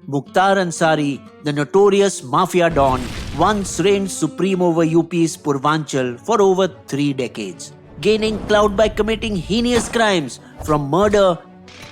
Mukhtar Ansari, the notorious mafia don, once reigned supreme over UP's Purvanchal for over 3 decades, gaining clout by committing heinous crimes from murder,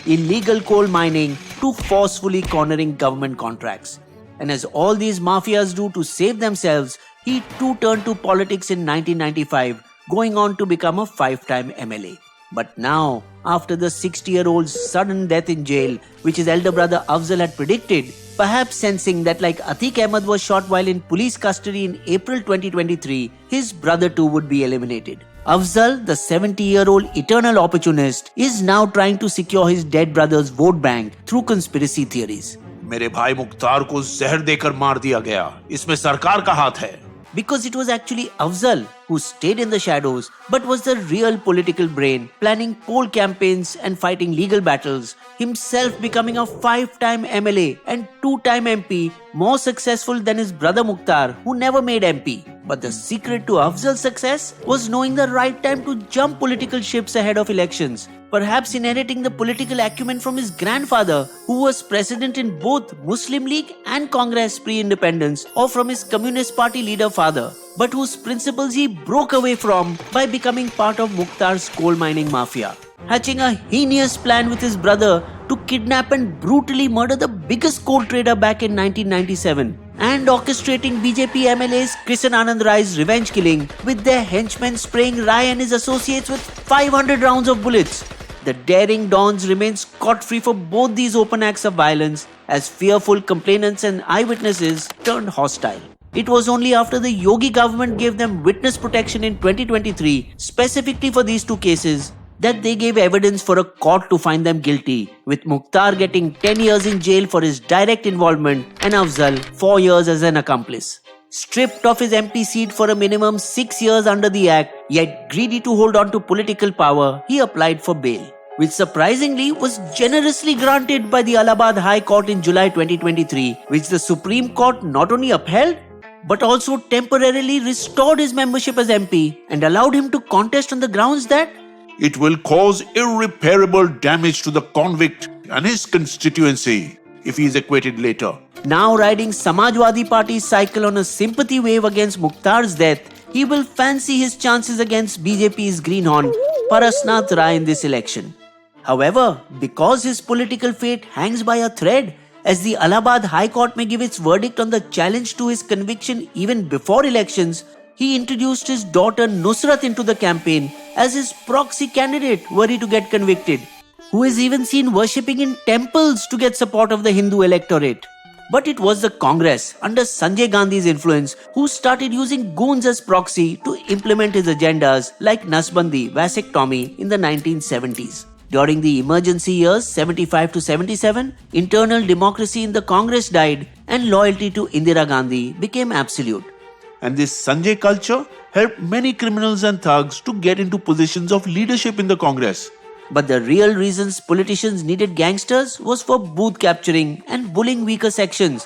illegal coal mining to forcefully cornering government contracts. And as all these mafias do to save themselves, he too turned to politics in 1995, going on to become a 5-time MLA. But now, after the 60-year-old's sudden death in jail, which his elder brother Afzal had predicted, perhaps sensing that like Atiq Ahmed was shot while in police custody in April 2023, his brother too would be eliminated. Afzal, the 70-year-old eternal opportunist, is now trying to secure his dead brother's vote bank through conspiracy theories. मेरे भाई मुख्तार को जहर देकर मार दिया गया, इसमें सरकार का हाथ है. Because it was actually Afzal who stayed in the shadows but was the real political brain, planning poll campaigns and fighting legal battles, himself becoming a 5-time MLA and 2-time MP, more successful than his brother Mukhtar, who never made MP. But the secret to Afzal's success was knowing the right time to jump political ships ahead of elections, perhaps inheriting the political acumen from his grandfather, who was president in both Muslim League and Congress pre-independence, or from his Communist Party leader father, but whose principles he broke away from by becoming part of Mukhtar's coal mining mafia, hatching a heinous plan with his brother to kidnap and brutally murder the biggest coal trader back in 1997, and orchestrating BJP MLAs Krishan Anand Rai's revenge killing, with their henchmen spraying Rai and his associates with 500 rounds of bullets. The daring dons remain scot-free for both these open acts of violence, as fearful complainants and eyewitnesses turned hostile. It was only after the Yogi government gave them witness protection in 2023, specifically for these two cases, that they gave evidence for a court to find them guilty, with Mukhtar getting 10 years in jail for his direct involvement and Afzal 4 years as an accomplice. Stripped of his MP seat for a minimum 6 years under the Act, yet greedy to hold on to political power, he applied for bail, which surprisingly was generously granted by the Allahabad High Court in July 2023, which the Supreme Court not only upheld, but also temporarily restored his membership as MP and allowed him to contest on the grounds that It will cause irreparable damage to the convict and his constituency if he is acquitted later. now riding Samajwadi Party's cycle on a sympathy wave against Mukhtar's death, he will fancy his chances against BJP's greenhorn Parasnath Rai in this election. However, because his political fate hangs by a thread, as the Allahabad High Court may give its verdict on the challenge to his conviction even before elections, he introduced his daughter Nusrat into the campaign as his proxy candidate were he to get convicted, who is even seen worshipping in temples to get support of the Hindu electorate. But it was the Congress, under Sanjay Gandhi's influence, who started using goons as proxy to implement his agendas like Nasbandi, vasectomy in the 1970s. During the emergency years 75 to 77, internal democracy in the Congress died and loyalty to Indira Gandhi became absolute. And this Sanjay culture helped many criminals and thugs to get into positions of leadership in the Congress. But the real reasons politicians needed gangsters was for booth capturing and bullying weaker sections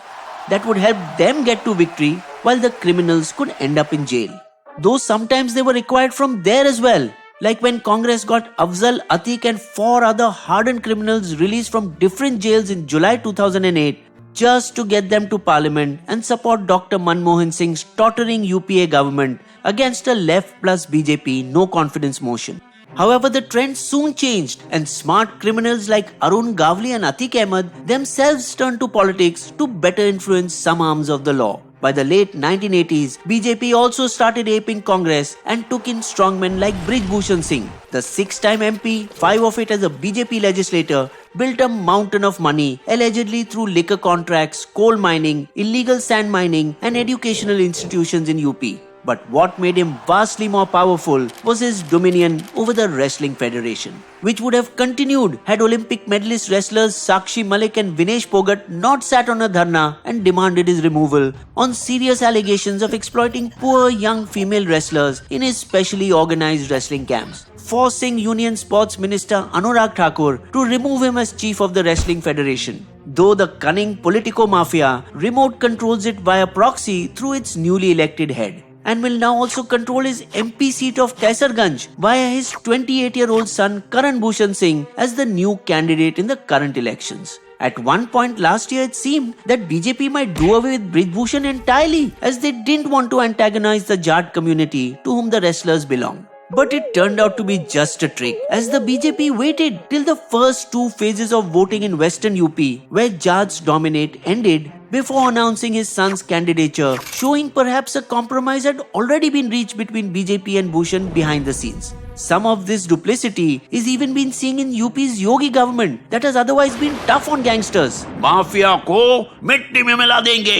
that would help them get to victory while the criminals could end up in jail. Though sometimes they were required from there as well, like when Congress got Afzal, Atiq and 4 other hardened criminals released from different jails in July 2008 just to get them to parliament and support Dr. Manmohan Singh's tottering UPA government against a left plus BJP no confidence motion. However, the trend soon changed and smart criminals like Arun Gavli and Atiq Ahmed themselves turned to politics to better influence some arms of the law. By the late 1980s, BJP also started aping Congress and took in strongmen like Brij Bhushan Singh. The 6-time MP, 5 of it as a BJP legislator, built a mountain of money allegedly through liquor contracts, coal mining, illegal sand mining and educational institutions in UP. But what made him vastly more powerful was his dominion over the Wrestling Federation, which would have continued had Olympic medalist wrestlers Sakshi Malik and Vinesh Phogat not sat on a dharna and demanded his removal on serious allegations of exploiting poor young female wrestlers in his specially organized wrestling camps, forcing Union Sports Minister Anurag Thakur to remove him as chief of the Wrestling Federation. Though the cunning politico mafia remote controls it via proxy through its newly elected head, and will now also control his MP seat of Kaisarganj via his 28-year-old son Karan Bhushan Singh as the new candidate in the current elections. At one point last year, it seemed that BJP might do away with Brij Bhushan entirely, as they didn't want to antagonize the Jat community to whom the wrestlers belong. But it turned out to be just a trick, as the BJP waited till the first two phases of voting in Western UP, where Jats dominate, ended before announcing his son's candidature, showing perhaps a compromise had already been reached between BJP and Bhushan behind the scenes. Some of this duplicity is even been seen in UP's Yogi government that has otherwise been tough on gangsters. Mafia को मिट्टी में मिला देंगे.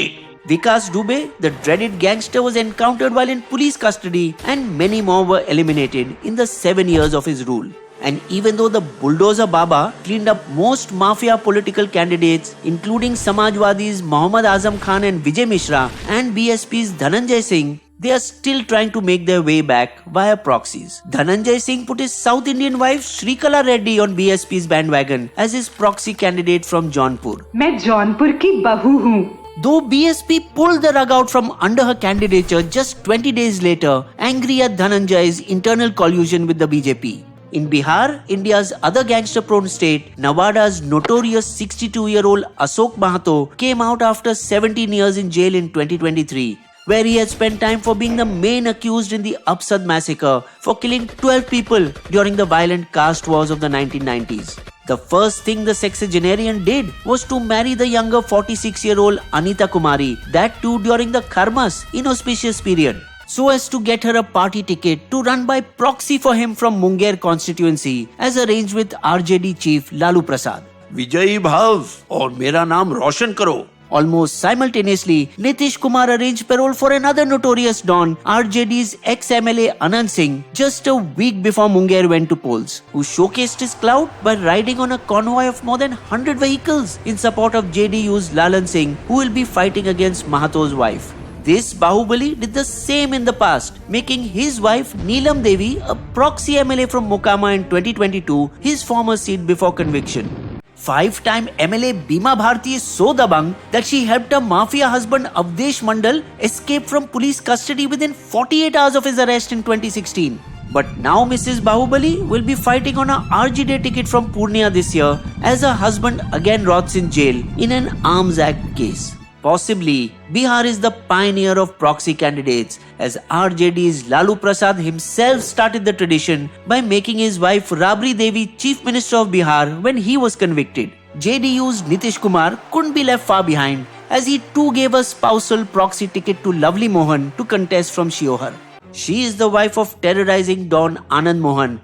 Vikas Dubey, the dreaded gangster, was encountered while in police custody, and many more were eliminated in the 7 years of his rule. And even though the bulldozer Baba cleaned up most mafia political candidates, including Samajwadi's Mohammad Azam Khan and Vijay Mishra, and BSP's Dhananjay Singh, they are still trying to make their way back via proxies. Dhananjay Singh put his South Indian wife Shrikala Reddy on BSP's bandwagon as his proxy candidate from Jaunpur. मैं जौनपुर की बहू हूँ. Though BSP pulled the rug out from under her candidature just 20 days later, angry at Dhananjay's internal collusion with the BJP. In Bihar, India's other gangster-prone state, Nawada's notorious 62-year-old Ashok Mahato came out after 17 years in jail in 2023, where he had spent time for being the main accused in the Upsad massacre for killing 12 people during the violent caste wars of the 1990s. The first thing the sexagenarian did was to marry the younger 46-year-old Anita Kumari, that too during the Karmas inauspicious period, so as to get her a party ticket to run by proxy for him from Munger constituency as arranged with RJD chief Lalu Prasad. विजयी भाव और मेरा नाम रोशन करो. Almost simultaneously, Nitish Kumar arranged parole for another notorious don, RJD's ex-MLA Anand Singh, just a week before Munger went to polls, who showcased his clout by riding on a convoy of more than 100 vehicles in support of JDU's Lalan Singh, who will be fighting against Mahato's wife. This Bahubali did the same in the past, making his wife Neelam Devi a proxy MLA from Mokama in 2022, his former seat before conviction. Five-time MLA Bima Bharti is so dabang that she helped her mafia husband Avdesh Mandal escape from police custody within 48 hours of his arrest in 2016. But now Mrs. Bahubali will be fighting on a RGD ticket from Purnia this year as her husband again rots in jail in an Arms Act case. Possibly, Bihar is the pioneer of proxy candidates, as RJD's Lalu Prasad himself started the tradition by making his wife Rabri Devi Chief Minister of Bihar when he was convicted. JDU's Nitish Kumar couldn't be left far behind, as he too gave a spousal proxy ticket to Lovely Mohan to contest from Shiohar. She is the wife of terrorizing Don Anand Mohan,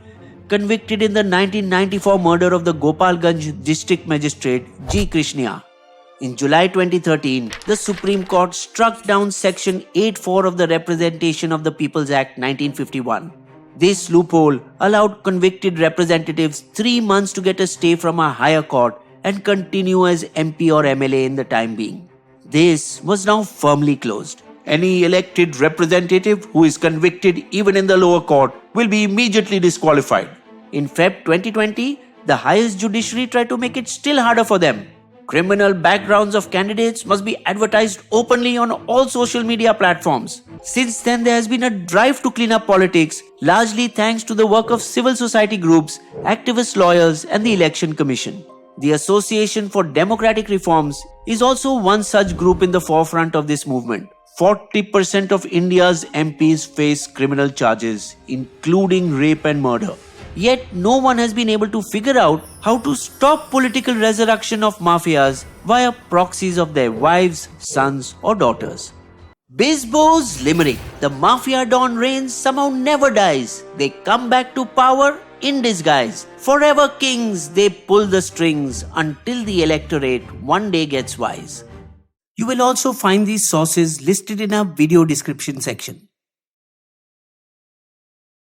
convicted in the 1994 murder of the Gopalganj District Magistrate G. Krishnia. In July 2013, the Supreme Court struck down Section 8(4) of the Representation of the People's Act 1951. This loophole allowed convicted representatives 3 months to get a stay from a higher court and continue as MP or MLA in the time being. This was now firmly closed. Any elected representative who is convicted even in the lower court will be immediately disqualified. In Feb 2020, the highest judiciary tried to make it still harder for them. Criminal backgrounds of candidates must be advertised openly on all social media platforms. Since then, there has been a drive to clean up politics, largely thanks to the work of civil society groups, activist lawyers, and the Election Commission. The Association for Democratic Reforms is also one such group in the forefront of this movement. 40% of India's MPs face criminal charges, including rape and murder. Yet no one has been able to figure out how to stop political resurrection of mafias via proxies of their wives, sons or daughters. Bizbo's limerick, the mafia don reigns somehow never dies. They come back to power in disguise. Forever kings, they pull the strings until the electorate one day gets wise. You will also find these sources listed in our video description section.